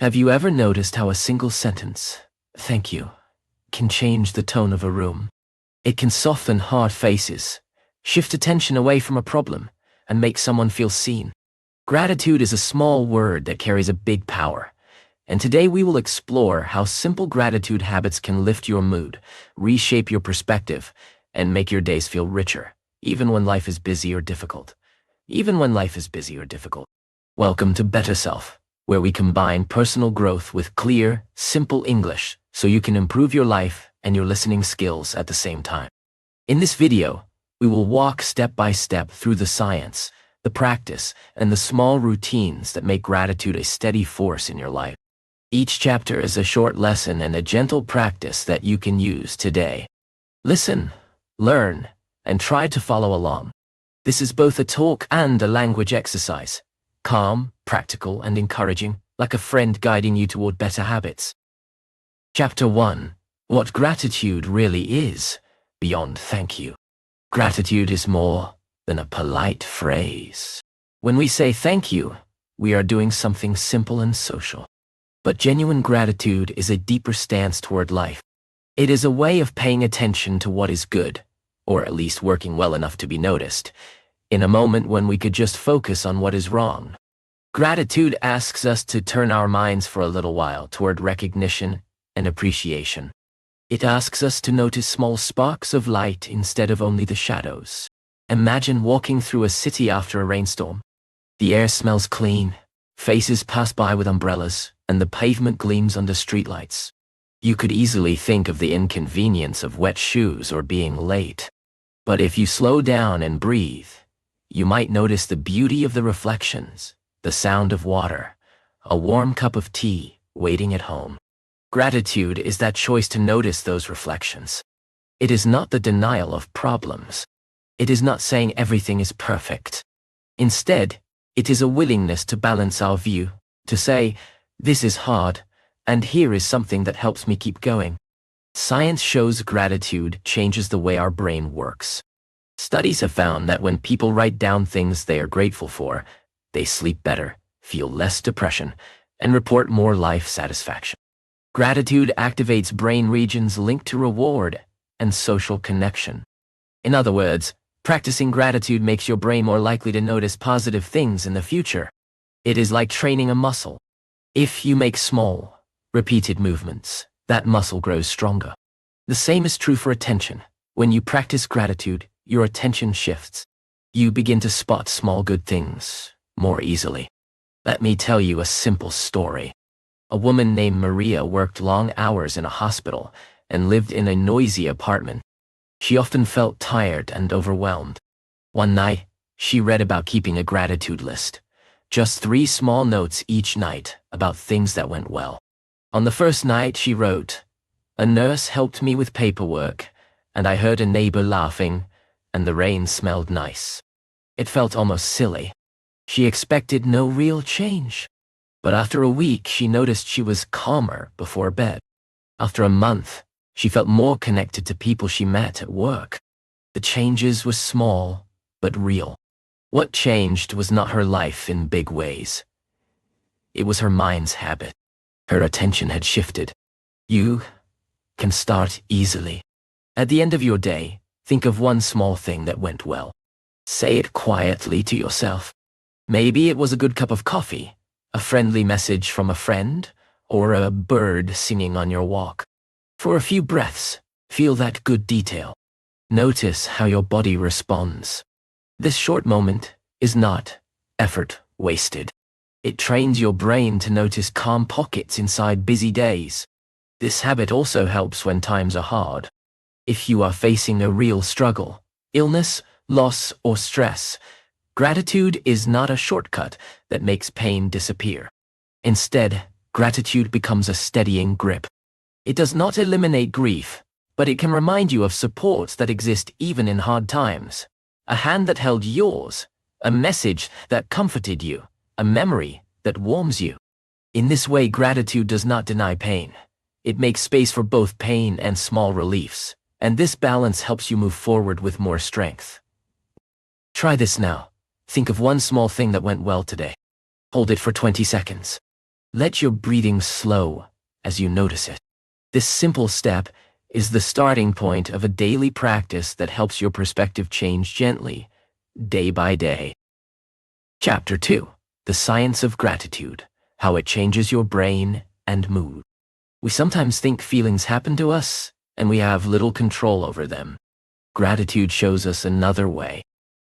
Have you ever noticed how a single sentence, "Thank you," can change the tone of a room? It can soften hard faces, shift attention away from a problem, and make someone feel seen. Gratitude is a small word that carries a big power. And today we will explore how simple gratitude habits can lift your mood, reshape your perspective, and make your days feel richer, even when life is busy or difficult. Welcome to BetterSelf, where we combine personal growth with clear, simple English so you can improve your life and your listening skills at the same time. In this video, we will walk step by step through the science, the practice, and the small routines that make gratitude a steady force in your life. Each chapter is a short lesson and a gentle practice that you can use today. Listen, learn, and try to follow along. This is both a talk and a language exercise. Calm, practical, and encouraging, like a friend guiding you toward better habits. Chapter 1. What gratitude really is, beyond thank you. Gratitude is more than a polite phrase. When we say thank you, we are doing something simple and social. But genuine gratitude is a deeper stance toward life. It is a way of paying attention to what is good, or at least working well enough to be noticed, in a moment when we could just focus on what is wrong. Gratitude asks us to turn our minds for a little while toward recognition and appreciation. It asks us to notice small sparks of light instead of only the shadows. Imagine walking through a city after a rainstorm. The air smells clean, faces pass by with umbrellas, and the pavement gleams under streetlights. You could easily think of the inconvenience of wet shoes or being late. But if you slow down and breathe, you might notice the beauty of the reflections, the sound of water, a warm cup of tea waiting at home. Gratitude is that choice to notice those reflections. It is not the denial of problems. It is not saying everything is perfect. Instead, it is a willingness to balance our view, to say, "This is hard, and here is something that helps me keep going." Science shows gratitude changes the way our brain works. Studies have found that when people write down things they are grateful for, they sleep better, feel less depression, and report more life satisfaction. Gratitude activates brain regions linked to reward and social connection. In other words, practicing gratitude makes your brain more likely to notice positive things in the future. It is like training a muscle. If you make small, repeated movements, that muscle grows stronger. The same is true for attention. When you practice gratitude, your attention shifts. You begin to spot small good things more easily. Let me tell you a simple story. A woman named Maria worked long hours in a hospital and lived in a noisy apartment. She often felt tired and overwhelmed. One night, she read about keeping a gratitude list. Just 3 small notes each night about things that went well. On the first night, she wrote, "A nurse helped me with paperwork, and I heard a neighbor laughing, and the rain smelled nice." It felt almost silly. She expected no real change. But after a week, she noticed she was calmer before bed. After a month, she felt more connected to people she met at work. The changes were small, but real. What changed was not her life in big ways. It was her mind's habit. Her attention had shifted. You can start easily. At the end of your day, think of one small thing that went well. Say it quietly to yourself. Maybe it was a good cup of coffee, a friendly message from a friend, or a bird singing on your walk. For a few breaths, feel that good detail. Notice how your body responds. This short moment is not effort wasted. It trains your brain to notice calm pockets inside busy days. This habit also helps when times are hard. If you are facing a real struggle, illness, loss, or stress, gratitude is not a shortcut that makes pain disappear. Instead, gratitude becomes a steadying grip. It does not eliminate grief, but it can remind you of supports that exist even in hard times. A hand that held yours, a message that comforted you, a memory that warms you. In this way, gratitude does not deny pain. It makes space for both pain and small reliefs, and this balance helps you move forward with more strength. Try this now. Think of one small thing that went well today. Hold it for 20 seconds. Let your breathing slow as you notice it. This simple step is the starting point of a daily practice that helps your perspective change gently, day by day. Chapter 2. The Science of Gratitude, How It Changes Your Brain and Mood. We sometimes think feelings happen to us, and we have little control over them. Gratitude shows us another way.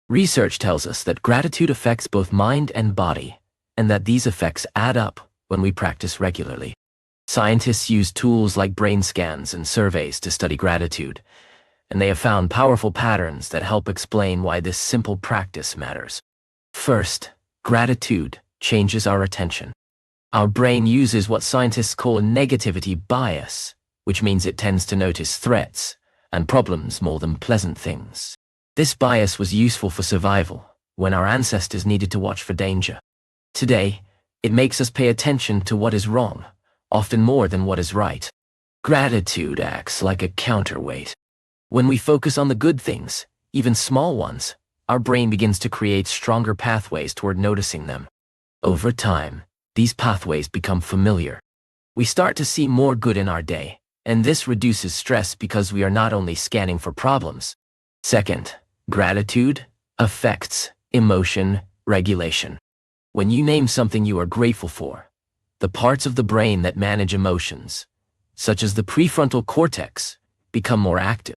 Research tells us that gratitude affects both mind and body, and that these effects add up when we practice regularly. Scientists use tools like brain scans and surveys to study gratitude, and they have found powerful patterns that help explain why this simple practice matters. First, gratitude changes our attention. Our brain uses what scientists call a negativity bias, which means it tends to notice threats and problems more than pleasant things. This bias was useful for survival when our ancestors needed to watch for danger. Today, it makes us pay attention to what is wrong, often more than what is right. Gratitude acts like a counterweight. When we focus on the good things, even small ones, our brain begins to create stronger pathways toward noticing them. Over time, these pathways become familiar. We start to see more good in our day, and this reduces stress because we are not only scanning for problems. Second, gratitude affects emotion regulation. When you name something you are grateful for, the parts of the brain that manage emotions, such as the prefrontal cortex, become more active.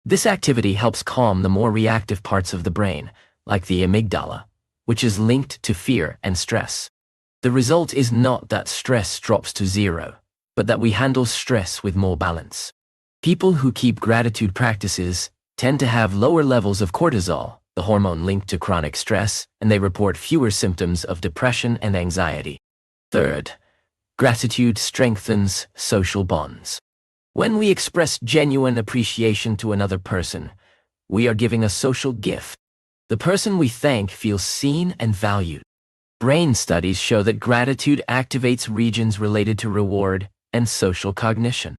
This activity helps calm the more reactive parts of the brain, like the amygdala, which is linked to fear and stress. The result is not that stress drops to zero, but that we handle stress with more balance. People who keep gratitude practices tend to have lower levels of cortisol, the hormone linked to chronic stress, and they report fewer symptoms of depression and anxiety. Third, gratitude strengthens social bonds. When we express genuine appreciation to another person, we are giving a social gift. The person we thank feels seen and valued. Brain studies show that gratitude activates regions related to reward and social cognition.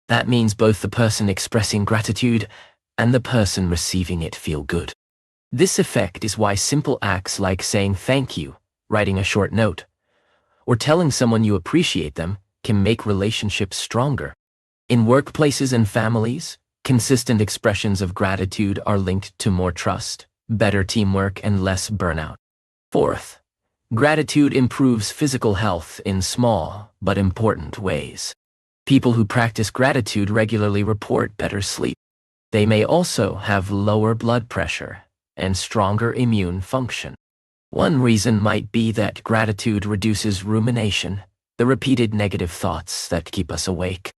That means both the person expressing gratitude and the person receiving it feel good. This effect is why simple acts like saying thank you, writing a short note, or telling someone you appreciate them can make relationships stronger. In workplaces and families, consistent expressions of gratitude are linked to more trust, better teamwork, and less burnout. Fourth, gratitude improves physical health in small but important ways. People who practice gratitude regularly report better sleep. They may also have lower blood pressure and stronger immune function. One reason might be that gratitude reduces rumination, the repeated negative thoughts that keep us awake.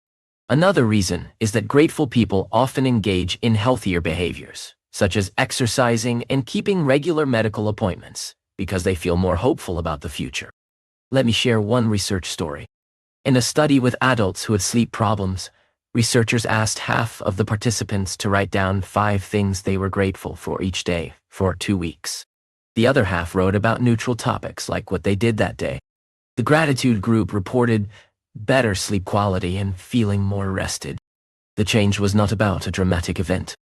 Another reason is that grateful people often engage in healthier behaviors, such as exercising and keeping regular medical appointments, because they feel more hopeful about the future. Let me share one research story. In a study with adults who had sleep problems, researchers asked half of the participants to write down 5 things they were grateful for each day for 2 weeks. The other half wrote about neutral topics like what they did that day. The gratitude group reported better sleep quality and feeling more rested. The change was not about a dramatic event.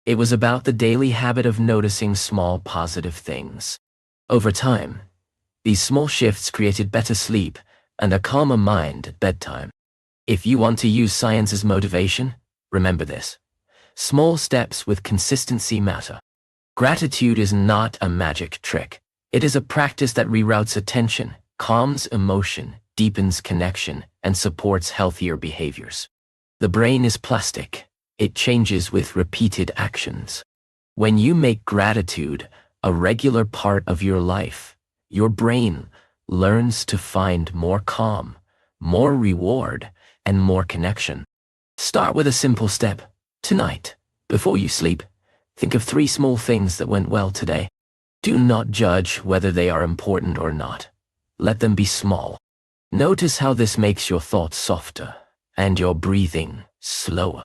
It was about the daily habit of noticing small positive things. Over time, these small shifts created better sleep and a calmer mind at bedtime. If you want to use science as motivation, remember this. Small steps with consistency matter. Gratitude is not a magic trick. It is a practice that reroutes attention, calms emotion, deepens connection, and supports healthier behaviors. The brain is plastic. It changes with repeated actions. When you make gratitude a regular part of your life, your brain learns to find more calm, more reward, and more connection. Start with a simple step. Tonight, before you sleep, think of 3 small things that went well today. Do not judge whether they are important or not. Let them be small. Notice how this makes your thoughts softer and your breathing slower.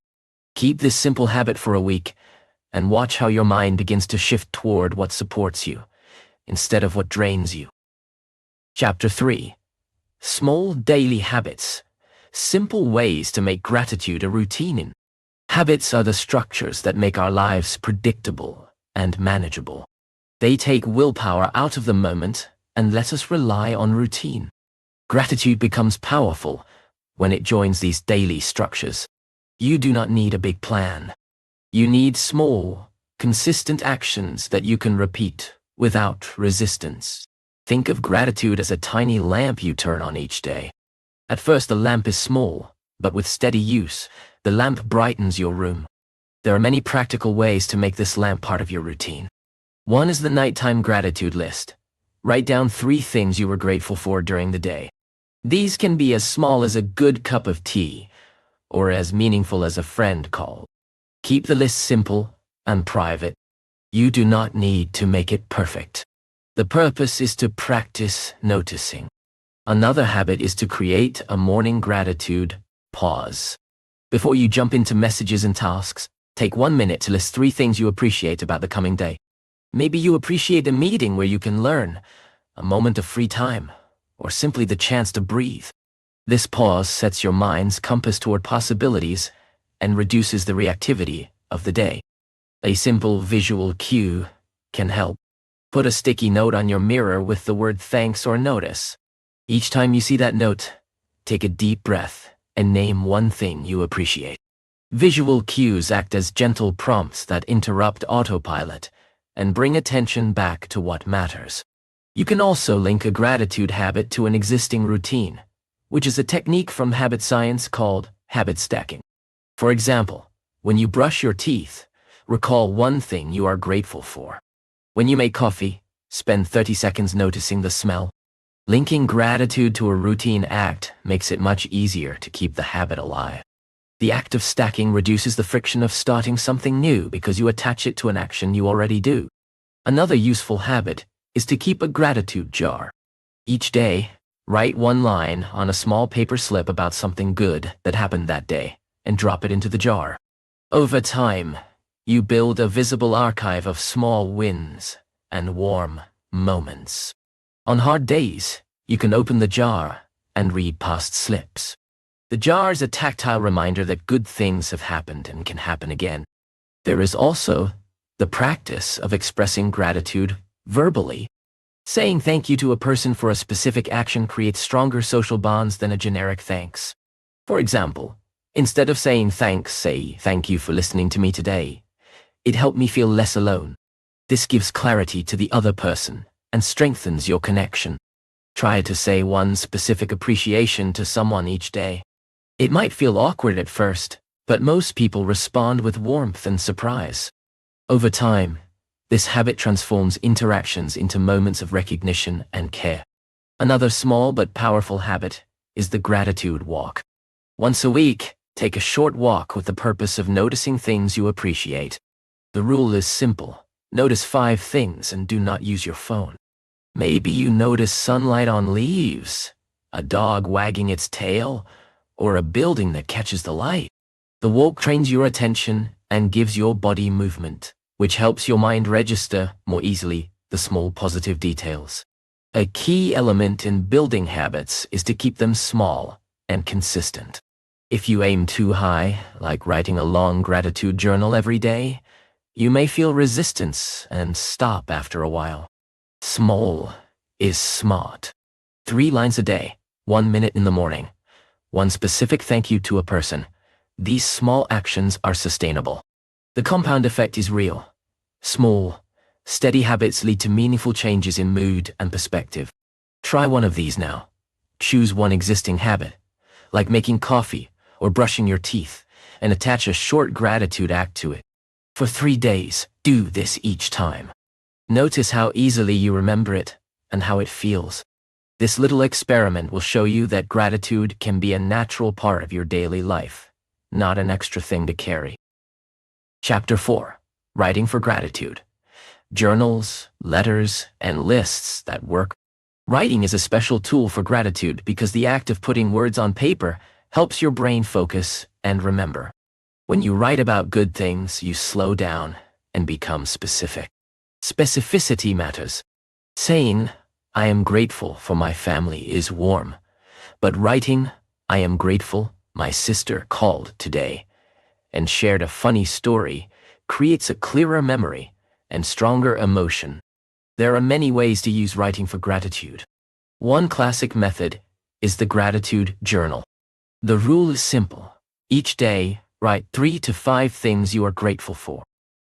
Keep this simple habit for a week and watch how your mind begins to shift toward what supports you instead of what drains you. Chapter 3. Small daily habits. Simple ways to make gratitude a routine. Habits are the structures that make our lives predictable and manageable. They take willpower out of the moment and let us rely on routine. Gratitude becomes powerful when it joins these daily structures. You do not need a big plan. You need small, consistent actions that you can repeat without resistance. Think of gratitude as a tiny lamp you turn on each day. At first, the lamp is small, but with steady use, the lamp brightens your room. There are many practical ways to make this lamp part of your routine. One is the nighttime gratitude list. Write down 3 things you were grateful for during the day. These can be as small as a good cup of tea, or as meaningful as a friend call. Keep the list simple and private. You do not need to make it perfect. The purpose is to practice noticing. Another habit is to create a morning gratitude pause. Before you jump into messages and tasks, take 1 minute to list 3 things you appreciate about the coming day. Maybe you appreciate a meeting where you can learn, a moment of free time, or simply the chance to breathe. This pause sets your mind's compass toward possibilities and reduces the reactivity of the day. A simple visual cue can help. Put a sticky note on your mirror with the word thanks or notice. Each time you see that note, take a deep breath and name 1 thing you appreciate. Visual cues act as gentle prompts that interrupt autopilot and bring attention back to what matters. You can also link a gratitude habit to an existing routine, which is a technique from habit science called habit stacking. For example, when you brush your teeth, recall 1 thing you are grateful for. When you make coffee, spend 30 seconds noticing the smell. Linking gratitude to a routine act makes it much easier to keep the habit alive. The act of stacking reduces the friction of starting something new because you attach it to an action you already do. Another useful habit is to keep a gratitude jar. Each day, write 1 line on a small paper slip about something good that happened that day and drop it into the jar. Over time, you build a visible archive of small wins and warm moments. On hard days, you can open the jar and read past slips. The jar is a tactile reminder that good things have happened and can happen again. There is also the practice of expressing gratitude verbally. Saying thank you to a person for a specific action creates stronger social bonds than a generic thanks. For example, instead of saying thanks, say thank you for listening to me today. It helped me feel less alone. This gives clarity to the other person and strengthens your connection. Try to say 1 specific appreciation to someone each day. It might feel awkward at first, but most people respond with warmth and surprise. Over time, this habit transforms interactions into moments of recognition and care. Another small but powerful habit is the gratitude walk. Once a week, take a short walk with the purpose of noticing things you appreciate. The rule is simple. Notice 5 things and do not use your phone. Maybe you notice sunlight on leaves, a dog wagging its tail, or a building that catches the light. The walk trains your attention and gives your body movement, which helps your mind register more easily the small positive details. A key element in building habits is to keep them small and consistent. If you aim too high, like writing a long gratitude journal every day, you may feel resistance and stop after a while. Small is smart. 3 lines a day, 1 minute in the morning, 1 specific thank you to a person. These small actions are sustainable. The compound effect is real. Small, steady habits lead to meaningful changes in mood and perspective. Try one of these now. Choose 1 existing habit, like making coffee or brushing your teeth, and attach a short gratitude act to it. For 3 days, do this each time. Notice how easily you remember it and how it feels. This little experiment will show you that gratitude can be a natural part of your daily life, not an extra thing to carry. Chapter 4. Writing for Gratitude. Journals, letters, and lists that work. Writing is a special tool for gratitude because the act of putting words on paper helps your brain focus and remember. When you write about good things, you slow down and become specific. Specificity matters. Saying, I am grateful for my family is warm, but writing, I am grateful my sister called today and shared a funny story creates a clearer memory and stronger emotion. There are many ways to use writing for gratitude. One classic method is the gratitude journal. The rule is simple. Each day, write 3 to 5 things you are grateful for.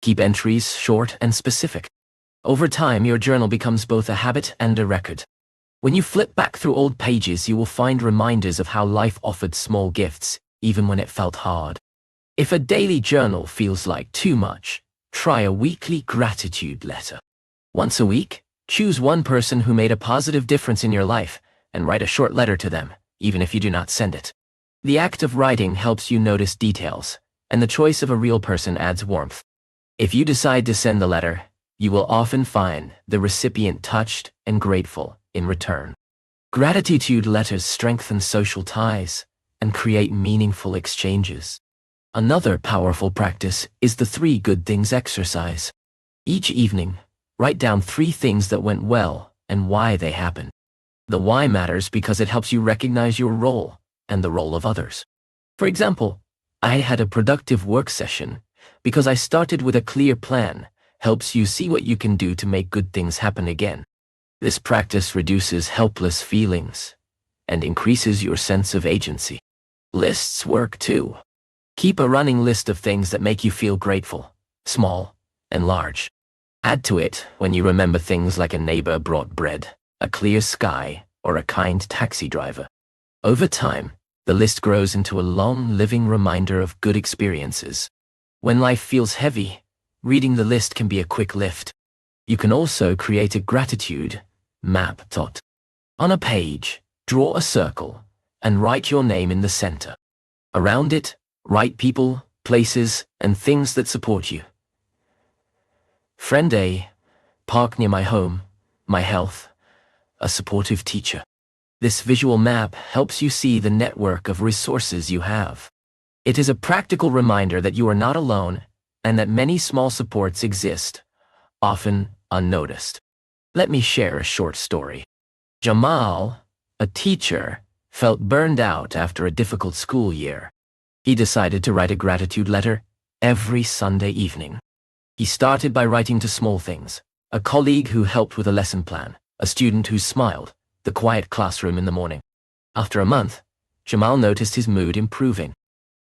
Keep entries short and specific. Over time, your journal becomes both a habit and a record. When you flip back through old pages, you will find reminders of how life offered small gifts, even when it felt hard. If a daily journal feels like too much, try a weekly gratitude letter. Once a week, choose one person who made a positive difference in your life and write a short letter to them, even if you do not send it. The act of writing helps you notice details, and the choice of a real person adds warmth. If you decide to send the letter, you will often find the recipient touched and grateful in return. Gratitude letters strengthen social ties and create meaningful exchanges. Another powerful practice is the 3 good things exercise. Each evening, write down 3 things that went well and why they happened. The why matters because it helps you recognize your role and the role of others. For example, I had a productive work session because I started with a clear plan. Helps you see what you can do to make good things happen again. This practice reduces helpless feelings and increases your sense of agency. Lists work too. Keep a running list of things that make you feel grateful, small and large. Add to it when you remember things like a neighbor brought bread, a clear sky, or a kind taxi driver. Over time, the list grows into a long living reminder of good experiences. When life feels heavy, reading the list can be a quick lift. You can also create a gratitude map. On a page, draw a circle and write your name in the center. Around it, write people, places, and things that support you. Friend A, park near my home, my health, a supportive teacher. This visual map helps you see the network of resources you have. It is a practical reminder that you are not alone and that many small supports exist, often unnoticed. Let me share a short story. Jamal, a teacher, felt burned out after a difficult school year. He decided to write a gratitude letter every Sunday evening. He started by writing to small things: a colleague who helped with a lesson plan, a student who smiled, the quiet classroom in the morning. After a month, Jamal noticed his mood improving.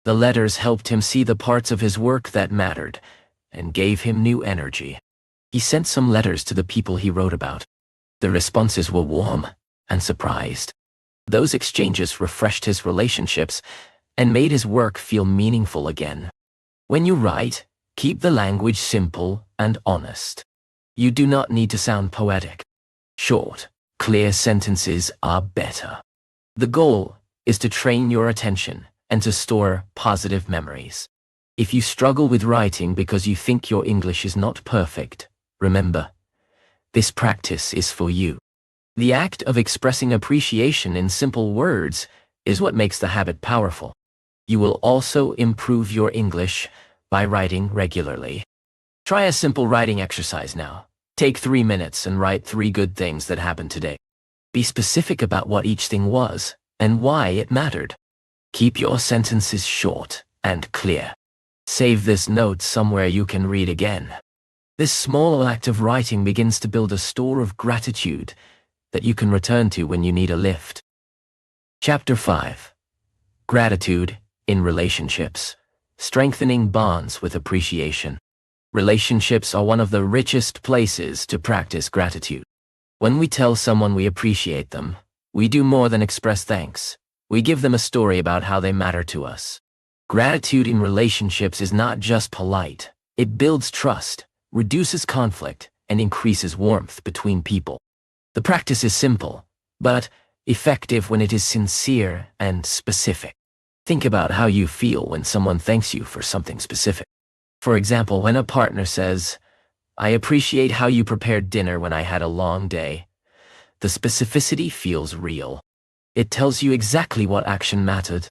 The letters helped him see the parts of his work that mattered and gave him new energy. He sent some letters to the people he wrote about. The responses were warm and surprised. Those exchanges refreshed his relationships and made his work feel meaningful again. When you write, keep the language simple and honest. You do not need to sound poetic. Short, clear sentences are better. The goal is to train your attention and to store positive memories. If you struggle with writing because you think your English is not perfect, remember, this practice is for you. The act of expressing appreciation in simple words is what makes the habit powerful. You will also improve your English by writing regularly. Try a simple writing exercise now. Take 3 minutes and write 3 good things that happened today. Be specific about what each thing was and why it mattered. Keep your sentences short and clear. Save this note somewhere you can read again. This small act of writing begins to build a store of gratitude that you can return to when you need a lift. Chapter 5. Gratitude in relationships. Strengthening bonds with appreciation. Relationships are one of the richest places to practice gratitude. When we tell someone we appreciate them, we do more than express thanks. We give them a story about how they matter to us. Gratitude in relationships is not just polite. It builds trust, reduces conflict, and increases warmth between people. The practice is simple, but effective when it is sincere and specific. Think about how you feel when someone thanks you for something specific. For example, when a partner says, "I appreciate how you prepared dinner when I had a long day," the specificity feels real. It tells you exactly what action mattered.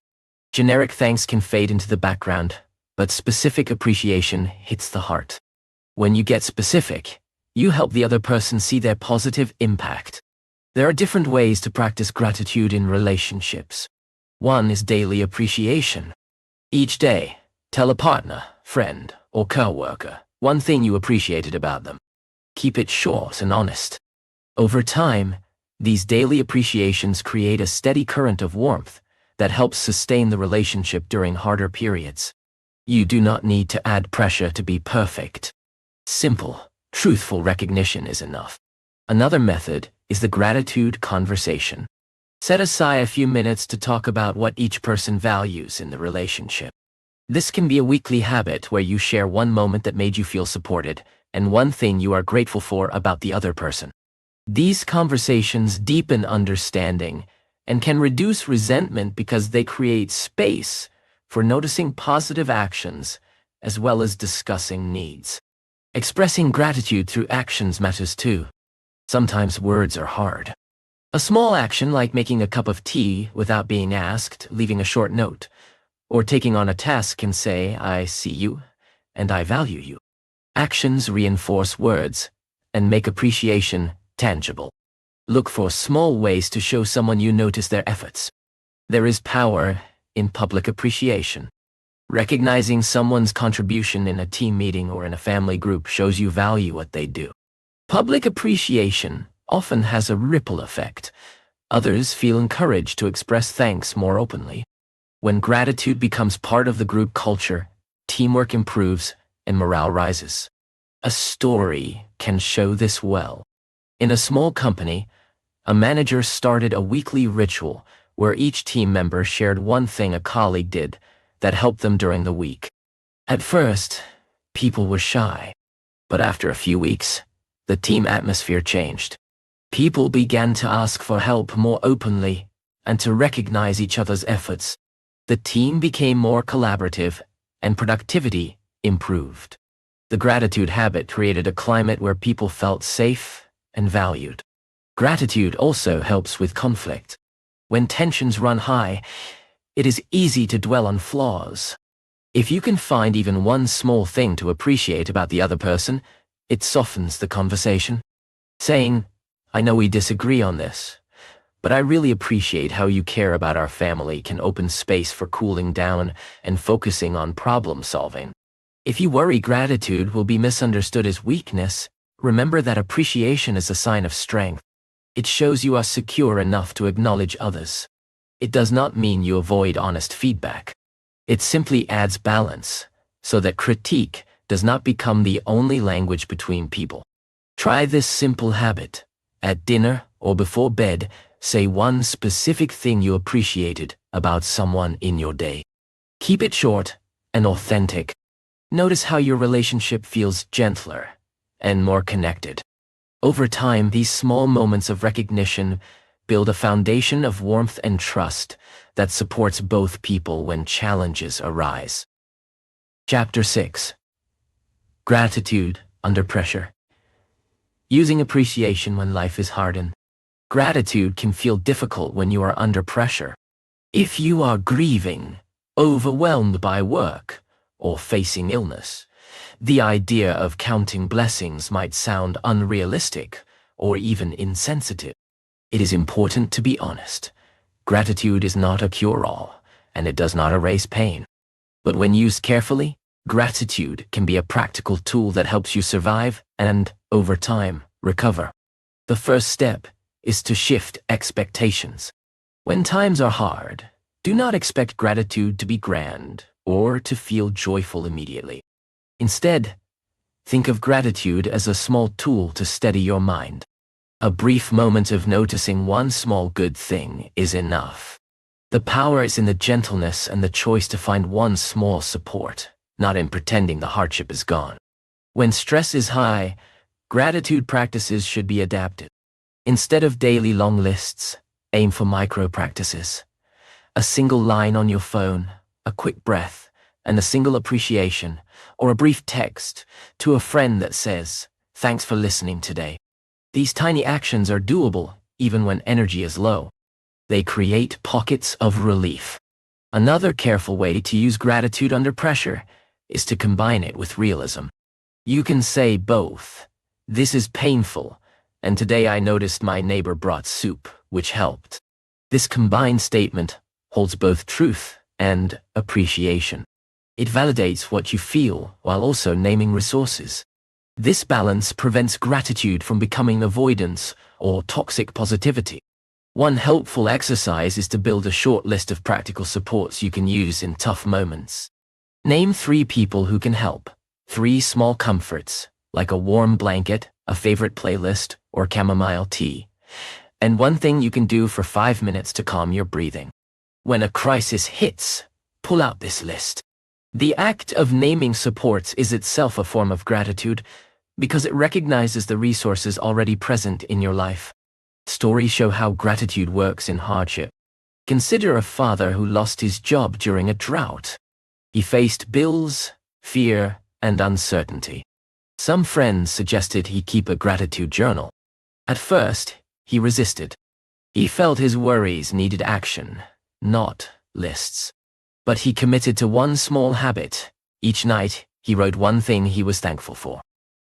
Generic thanks can fade into the background, but specific appreciation hits the heart. When you get specific, you help the other person see their positive impact. There are different ways to practice gratitude in relationships. One is daily appreciation. Each day, tell a partner, friend, or coworker one thing you appreciated about them. Keep it short and honest. Over time, These daily appreciations create a steady current of warmth that helps sustain the relationship during harder periods. You do not need to add pressure to be perfect. Simple, truthful recognition is enough. Another method is the gratitude conversation. Set aside a few minutes to talk about what each person values in the relationship. This can be a weekly habit where you share one moment that made you feel supported and one thing you are grateful for about the other person. These conversations deepen understanding and can reduce resentment because they create space for noticing positive actions as well as discussing needs. Expressing gratitude through actions matters too. Sometimes words are hard. A small action like making a cup of tea without being asked, leaving a short note, or taking on a task can say, "I see you," and "I value you." Actions reinforce words and make appreciation tangible. Look for small ways to show someone you notice their efforts. There is power in public appreciation. Recognizing someone's contribution in a team meeting or in a family group shows you value what they do. Public appreciation often has a ripple effect. Others feel encouraged to express thanks more openly. When gratitude becomes part of the group culture, teamwork improves and morale rises. A story can show this well. In a small company, a manager started a weekly ritual where each team member shared one thing a colleague did that helped them during the week. At first, people were shy, but after a few weeks, the team atmosphere changed. People began to ask for help more openly and to recognize each other's efforts. The team became more collaborative and productivity improved. The gratitude habit created a climate where people felt safe and valued. Gratitude also helps with conflict. When tensions run high, it is easy to dwell on flaws. If you can find even one small thing to appreciate about the other person, it softens the conversation. Saying, "I know we disagree on this, but I really appreciate how you care about our family," can open space for cooling down and focusing on problem solving. If you worry gratitude will be misunderstood as weakness, remember that appreciation is a sign of strength. It shows you are secure enough to acknowledge others. It does not mean you avoid honest feedback. It simply adds balance so that critique does not become the only language between people. Try this simple habit. At dinner or before bed, say one specific thing you appreciated about someone in your day. Keep it short and authentic. Notice how your relationship feels gentler and more connected. Over time, these small moments of recognition build a foundation of warmth and trust that supports both people when challenges arise. Chapter 6. Gratitude under pressure. Using appreciation when life is hardened. Gratitude can feel difficult when you are under pressure. If you are grieving, overwhelmed by work, or facing illness, the idea of counting blessings might sound unrealistic or even insensitive. It is important to be honest. Gratitude is not a cure-all, and it does not erase pain. But when used carefully, gratitude can be a practical tool that helps you survive and, over time, recover. The first step is to shift expectations. When times are hard, do not expect gratitude to be grand or to feel joyful immediately. Instead, think of gratitude as a small tool to steady your mind. A brief moment of noticing one small good thing is enough. The power is in the gentleness and the choice to find one small support, not in pretending the hardship is gone. When stress is high, gratitude practices should be adapted. Instead of daily long lists, aim for micro practices. A single line on your phone, a quick breath, and a single appreciation, or a brief text to a friend that says, "Thanks for listening today." These tiny actions are doable even when energy is low. They create pockets of relief. Another careful way to use gratitude under pressure is to combine it with realism. You can say both, "This is painful, and today I noticed my neighbor brought soup, which helped." This combined statement holds both truth and appreciation. It validates what you feel while also naming resources. This balance prevents gratitude from becoming avoidance or toxic positivity. One helpful exercise is to build a short list of practical supports you can use in tough moments. Name 3 people who can help, 3 small comforts, like a warm blanket, a favorite playlist, or chamomile tea, and 1 thing you can do for 5 minutes to calm your breathing. When a crisis hits, pull out this list. The act of naming supports is itself a form of gratitude because it recognizes the resources already present in your life. Stories show how gratitude works in hardship. Consider a father who lost his job during a drought. He faced bills, fear, and uncertainty. Some friends suggested he keep a gratitude journal. At first, he resisted. He felt his worries needed action, not lists. But he committed to one small habit. Each night, he wrote 1 thing he was thankful for.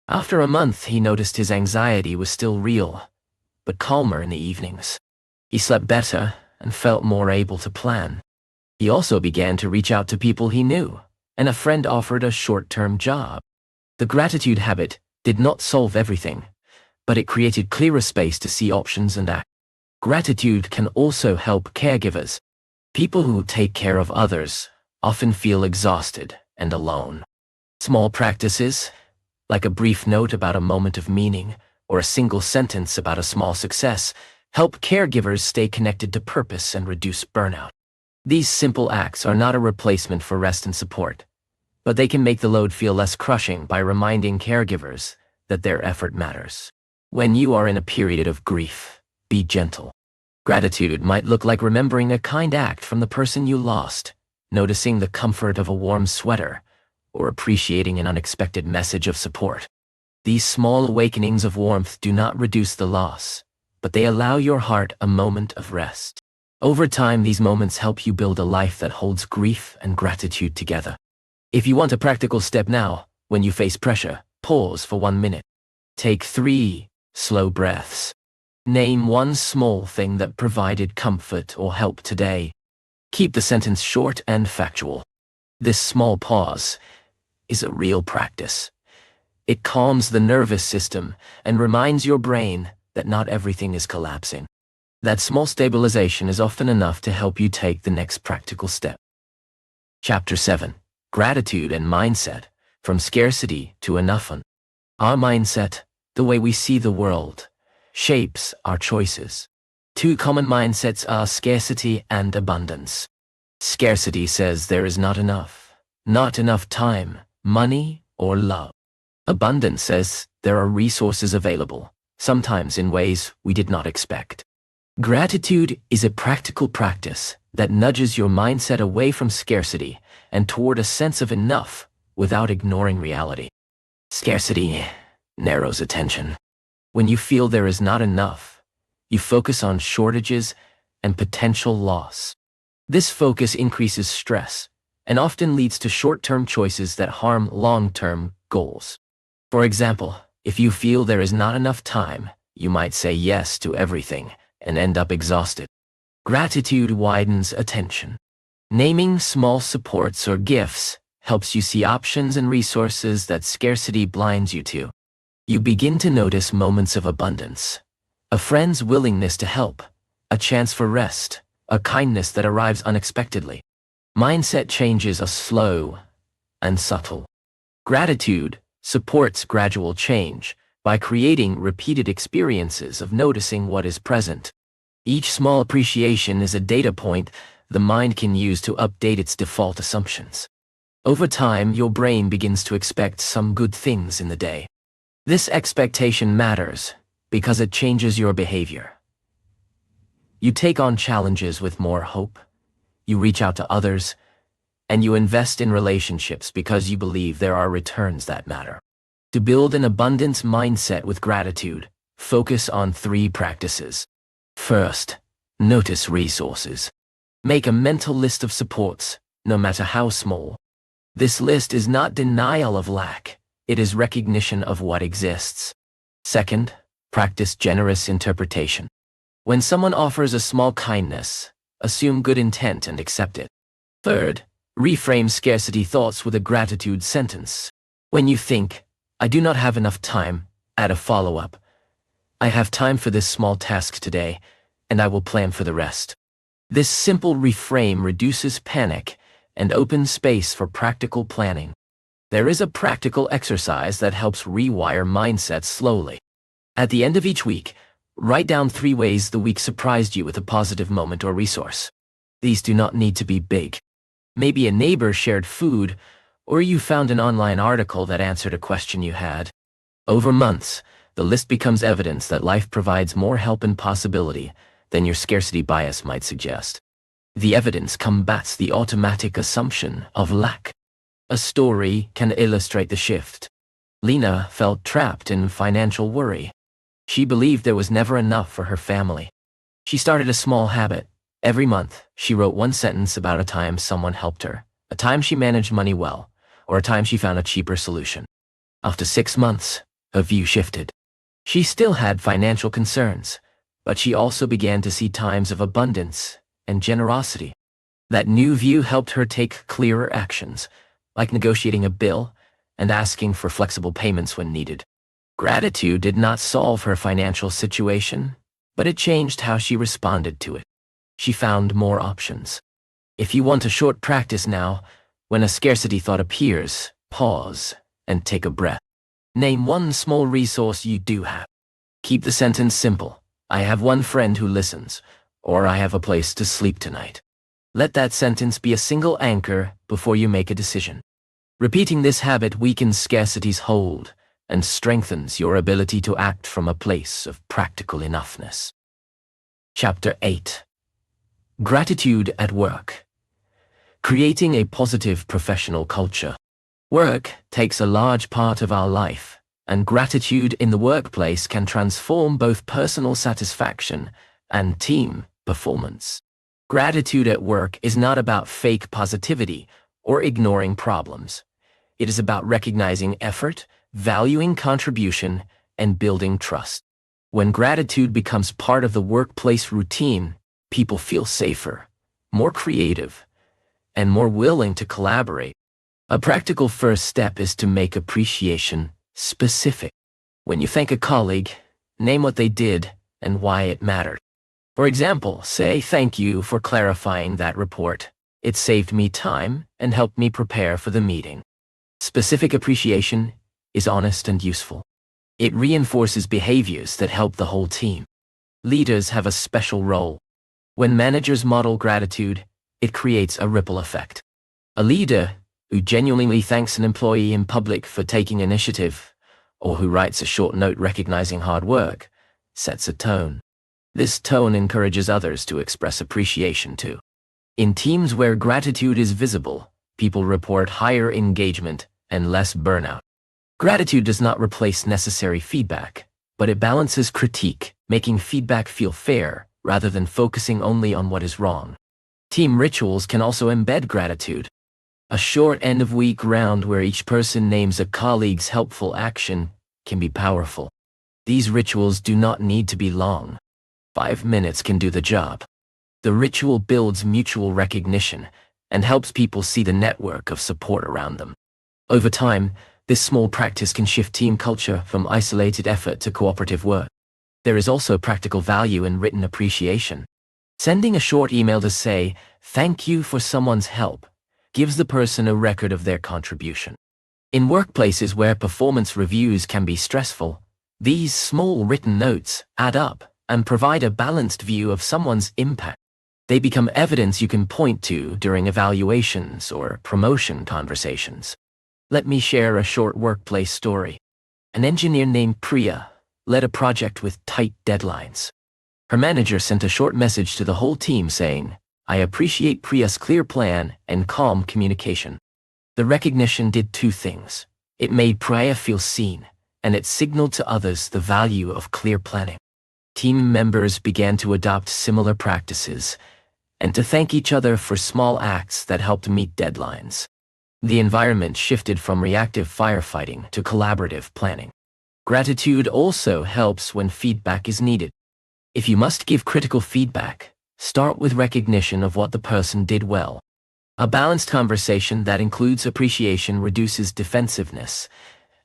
After a month, he noticed his anxiety was still real, but calmer in the evenings. He slept better and felt more able to plan. He also began to reach out to people he knew, and a friend offered a short-term job. The gratitude habit did not solve everything, but it created clearer space to see options and act. Gratitude can also help caregivers. People who take care of others often feel exhausted and alone. Small practices, like a brief note about a moment of meaning or a single sentence about a small success, help caregivers stay connected to purpose and reduce burnout. These simple acts are not a replacement for rest and support, but they can make the load feel less crushing by reminding caregivers that their effort matters. When you are in a period of grief, be gentle. Gratitude might look like remembering a kind act from the person you lost, noticing the comfort of a warm sweater, or appreciating an unexpected message of support. These small awakenings of warmth do not reduce the loss, but they allow your heart a moment of rest. Over time, these moments help you build a life that holds grief and gratitude together. If you want a practical step now, when you face pressure, pause for 1 minute. Take 3 slow breaths. Name 1 small thing that provided comfort or help today. Keep the sentence short and factual. This small pause is a real practice. It calms the nervous system and reminds your brain that not everything is collapsing. That small stabilization is often enough to help you take the next practical step. Chapter 7. Gratitude and Mindset, from Scarcity to Enough. Our mindset, the way we see the world, shapes our choices. 2 common mindsets are scarcity and abundance. Scarcity says there is not enough time, money, or love. Abundance says there are resources available, sometimes in ways we did not expect. Gratitude is a practical practice that nudges your mindset away from scarcity and toward a sense of enough without ignoring reality. Scarcity narrows attention. When you feel there is not enough, you focus on shortages and potential loss. This focus increases stress and often leads to short-term choices that harm long-term goals. For example, if you feel there is not enough time, you might say yes to everything and end up exhausted. Gratitude widens attention. Naming small supports or gifts helps you see options and resources that scarcity blinds you to. You begin to notice moments of abundance, a friend's willingness to help, a chance for rest, a kindness that arrives unexpectedly. Mindset changes are slow and subtle. Gratitude supports gradual change by creating repeated experiences of noticing what is present. Each small appreciation is a data point the mind can use to update its default assumptions. Over time, your brain begins to expect some good things in the day. This expectation matters because it changes your behavior. You take on challenges with more hope, you reach out to others, and you invest in relationships because you believe there are returns that matter. To build an abundance mindset with gratitude, focus on 3 practices. First, notice resources. Make a mental list of supports, no matter how small. This list is not denial of lack, it is recognition of what exists. Second, practice generous interpretation. When someone offers a small kindness, assume good intent and accept it. Third, reframe scarcity thoughts with a gratitude sentence. When you think, I do not have enough time. Add a follow-up. I have time for this small task today, and I will plan for the rest. This simple reframe reduces panic and opens space for practical planning. There is a practical exercise that helps rewire mindsets slowly. At the end of each week, write down 3 ways the week surprised you with a positive moment or resource. These do not need to be big. Maybe a neighbor shared food, or you found an online article that answered a question you had. Over months, the list becomes evidence that life provides more help and possibility than your scarcity bias might suggest. The evidence combats the automatic assumption of lack. A story can illustrate the shift. Lena felt trapped in financial worry. She believed there was never enough for her family. She started a small habit. Every month, she wrote 1 sentence about a time someone helped her, a time she managed money well, or a time she found a cheaper solution. After 6 months, her view shifted. She still had financial concerns, but she also began to see times of abundance and generosity. That new view helped her take clearer actions, like negotiating a bill and asking for flexible payments when needed. Gratitude did not solve her financial situation, but it changed how she responded to it. She found more options. If you want a short practice now, when a scarcity thought appears, pause and take a breath. Name 1 small resource you do have. Keep the sentence simple. I have 1 friend who listens, or I have a place to sleep tonight. Let that sentence be a single anchor before you make a decision. Repeating this habit weakens scarcity's hold and strengthens your ability to act from a place of practical enoughness. Chapter 8. Gratitude at Work. Creating a positive professional culture. Work takes a large part of our life, and gratitude in the workplace can transform both personal satisfaction and team performance. Gratitude at work is not about fake positivity or ignoring problems. It is about recognizing effort, valuing contribution, and building trust. When gratitude becomes part of the workplace routine, people feel safer, more creative, and more willing to collaborate. A practical first step is to make appreciation specific. When you thank a colleague, name what they did and why it mattered. For example, say, "Thank you for clarifying that report. It saved me time and helped me prepare for the meeting." Specific appreciation is honest and useful. It reinforces behaviors that help the whole team. Leaders have a special role. When managers model gratitude, it creates a ripple effect. A leader who genuinely thanks an employee in public for taking initiative, or who writes a short note recognizing hard work, sets a tone. This tone encourages others to express appreciation too. In teams where gratitude is visible, people report higher engagement and less burnout. Gratitude does not replace necessary feedback, but it balances critique, making feedback feel fair rather than focusing only on what is wrong. Team rituals can also embed gratitude. A short end-of-week round where each person names a colleague's helpful action can be powerful. These rituals do not need to be long. 5 minutes can do the job. The ritual builds mutual recognition and helps people see the network of support around them. Over time, this small practice can shift team culture from isolated effort to cooperative work. There is also practical value in written appreciation. Sending a short email to say, "Thank you for someone's help," gives the person a record of their contribution. In workplaces where performance reviews can be stressful, these small written notes add up and provide a balanced view of someone's impact. They become evidence you can point to during evaluations or promotion conversations. Let me share a short workplace story. An engineer named Priya led a project with tight deadlines. Her manager sent a short message to the whole team saying, "I appreciate Priya's clear plan and calm communication." The recognition did 2 things. It made Priya feel seen, and it signaled to others the value of clear planning. Team members began to adopt similar practices and to thank each other for small acts that helped meet deadlines. The environment shifted from reactive firefighting to collaborative planning. Gratitude also helps when feedback is needed. If you must give critical feedback, start with recognition of what the person did well. A balanced conversation that includes appreciation reduces defensiveness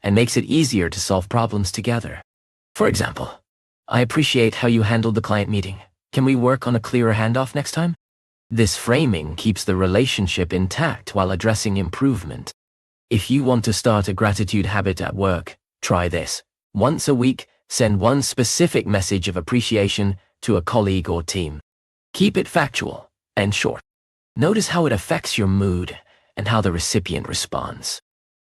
and makes it easier to solve problems together. For example, I appreciate how you handled the client meeting. Can we work on a clearer handoff next time? This framing keeps the relationship intact while addressing improvement. If you want to start a gratitude habit at work, try this. Once a week, send one specific message of appreciation to a colleague or team. Keep it factual and short. Notice how it affects your mood and how the recipient responds.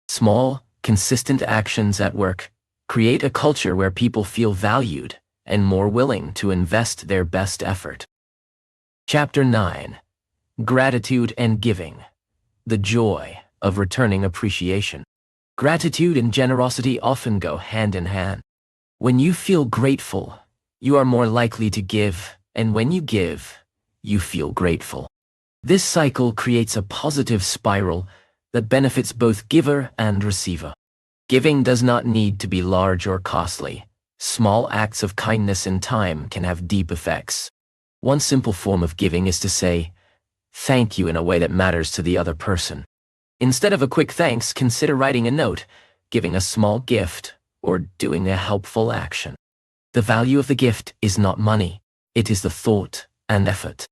Small, consistent actions at work create a culture where people feel valued and more willing to invest their best effort. Chapter 9. Gratitude and Giving. The joy of returning appreciation. Gratitude and generosity often go hand in hand. When you feel grateful, you are more likely to give, and when you give, you feel grateful. This cycle creates a positive spiral that benefits both giver and receiver. Giving does not need to be large or costly. Small acts of kindness and time can have deep effects. One simple form of giving is to say, "Thank you," in a way that matters to the other person. Instead of a quick thanks, consider writing a note, giving a small gift, or doing a helpful action. The value of the gift is not money. It is the thought and effort.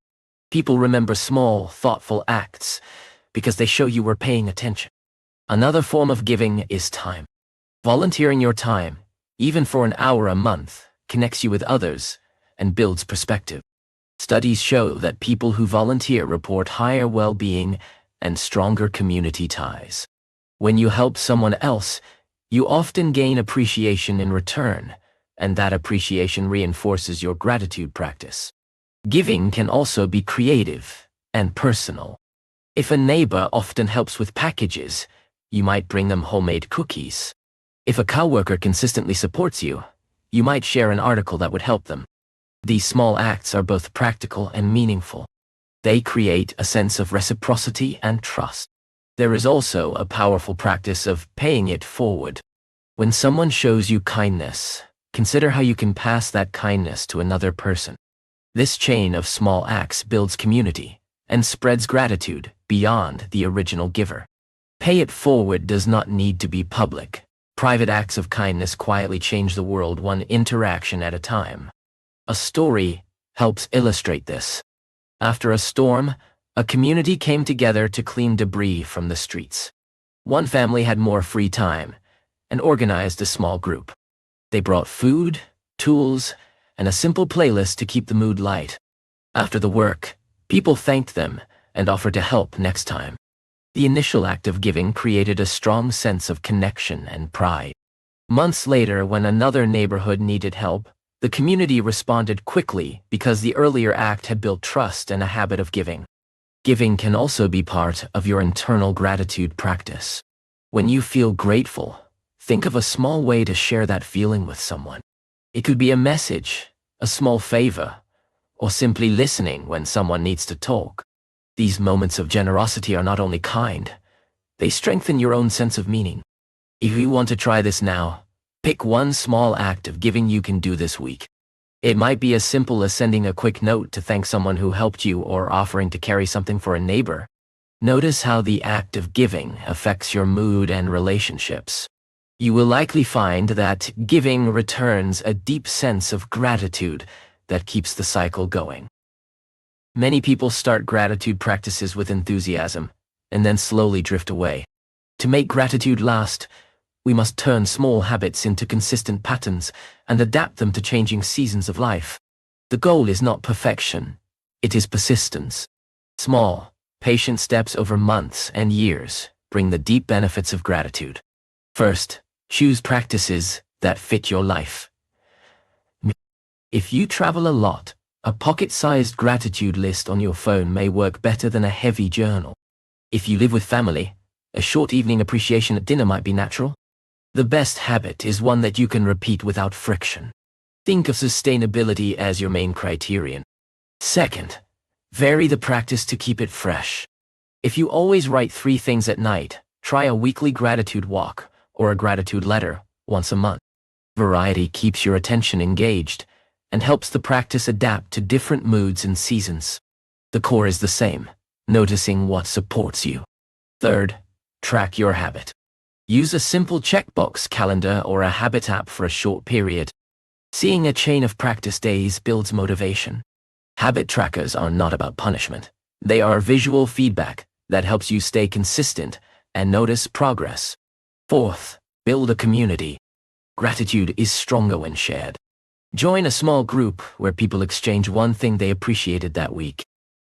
People remember small, thoughtful acts because they show you were paying attention. Another form of giving is time. Volunteering your time, even for an hour a month, connects you with others and builds perspective. Studies show that people who volunteer report higher well-being and stronger community ties. When you help someone else, you often gain appreciation in return, and that appreciation reinforces your gratitude practice. Giving can also be creative and personal. If a neighbor often helps with packages, you might bring them homemade cookies. If a coworker consistently supports you, you might share an article that would help them. These small acts are both practical and meaningful. They create a sense of reciprocity and trust. There is also a powerful practice of paying it forward. When someone shows you kindness, consider how you can pass that kindness to another person. This chain of small acts builds community and spreads gratitude beyond the original giver. Pay it forward does not need to be public. Private acts of kindness quietly change the world one interaction at a time. A story helps illustrate this. After a storm, a community came together to clean debris from the streets. One family had more free time and organized a small group. They brought food, tools, and a simple playlist to keep the mood light. After the work, people thanked them and offered to help next time. The initial act of giving created a strong sense of connection and pride. Months later, when another neighborhood needed help, the community responded quickly because the earlier act had built trust and a habit of giving. Giving can also be part of your internal gratitude practice. When you feel grateful, think of a small way to share that feeling with someone. It could be a message, a small favor, or simply listening when someone needs to talk. These moments of generosity are not only kind, they strengthen your own sense of meaning. If you want to try this now, pick one small act of giving you can do this week. It might be as simple as sending a quick note to thank someone who helped you or offering to carry something for a neighbor. Notice how the act of giving affects your mood and relationships. You will likely find that giving returns a deep sense of gratitude that keeps the cycle going. Many people start gratitude practices with enthusiasm and then slowly drift away. To make gratitude last, we must turn small habits into consistent patterns and adapt them to changing seasons of life. The goal is not perfection, it is persistence. Small, patient steps over months and years bring the deep benefits of gratitude. First, choose practices that fit your life. If you travel a lot, a pocket-sized gratitude list on your phone may work better than a heavy journal. If you live with family, a short evening appreciation at dinner might be natural. The best habit is one that you can repeat without friction. Think of sustainability as your main criterion. Second, vary the practice to keep it fresh. If you always write 3 things at night, try a weekly gratitude walk or a gratitude letter once a month. Variety keeps your attention engaged and helps the practice adapt to different moods and seasons. The core is the same, noticing what supports you. Third, track your habit. Use a simple checkbox calendar or a habit app for a short period. Seeing a chain of practice days builds motivation. Habit trackers are not about punishment. They are visual feedback that helps you stay consistent and notice progress. Fourth, build a community. Gratitude is stronger when shared. Join a small group where people exchange one thing they appreciated that week.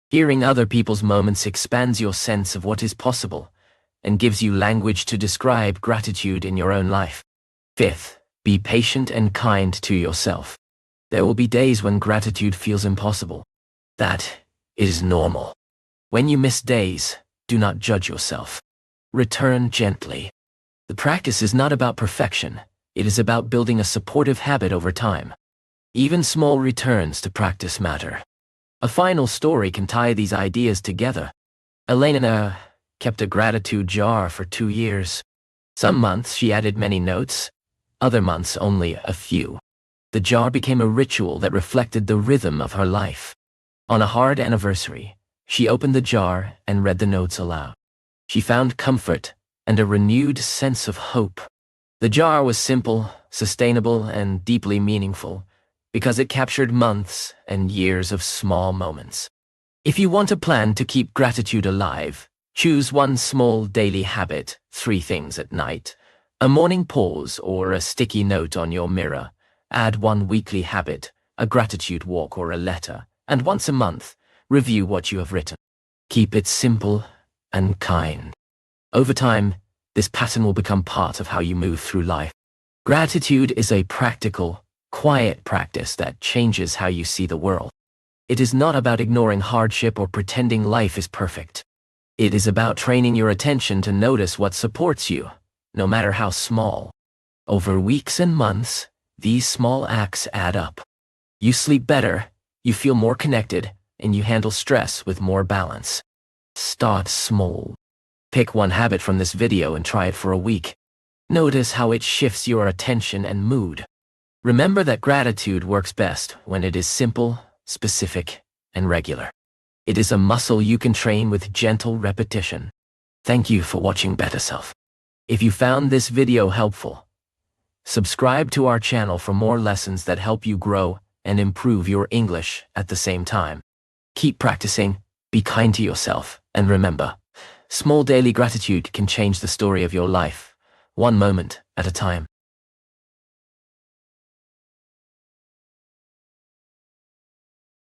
Hearing other people's moments expands your sense of what is possible and gives you language to describe gratitude in your own life. Fifth, be patient and kind to yourself. There will be days when gratitude feels impossible. That is normal. When you miss days, do not judge yourself. Return gently. The practice is not about perfection. It is about building a supportive habit over time. Even small returns to practice matter. A final story can tie these ideas together. Elena kept a gratitude jar for 2 years. Some months she added many notes, other months only a few. The jar became a ritual that reflected the rhythm of her life. On a hard anniversary, she opened the jar and read the notes aloud. She found comfort and a renewed sense of hope. The jar was simple, sustainable, and deeply meaningful because it captured months and years of small moments. If you want a plan to keep gratitude alive, choose one small daily habit, 3 things at night, a morning pause or a sticky note on your mirror. Add 1 weekly habit, a gratitude walk or a letter, and once a month, review what you have written. Keep it simple and kind. Over time, this pattern will become part of how you move through life. Gratitude is a practical, quiet practice that changes how you see the world. It is not about ignoring hardship or pretending life is perfect. It is about training your attention to notice what supports you, no matter how small. Over weeks and months, these small acts add up. You sleep better, you feel more connected, and you handle stress with more balance. Start small. Pick one habit from this video and try it for a week. Notice how it shifts your attention and mood. Remember that gratitude works best when it is simple, specific, and regular. It is a muscle you can train with gentle repetition. Thank you for watching BetterSelf. If you found this video helpful, subscribe to our channel for more lessons that help you grow and improve your English at the same time. Keep practicing, be kind to yourself, and remember, small daily gratitude can change the story of your life, one moment at a time.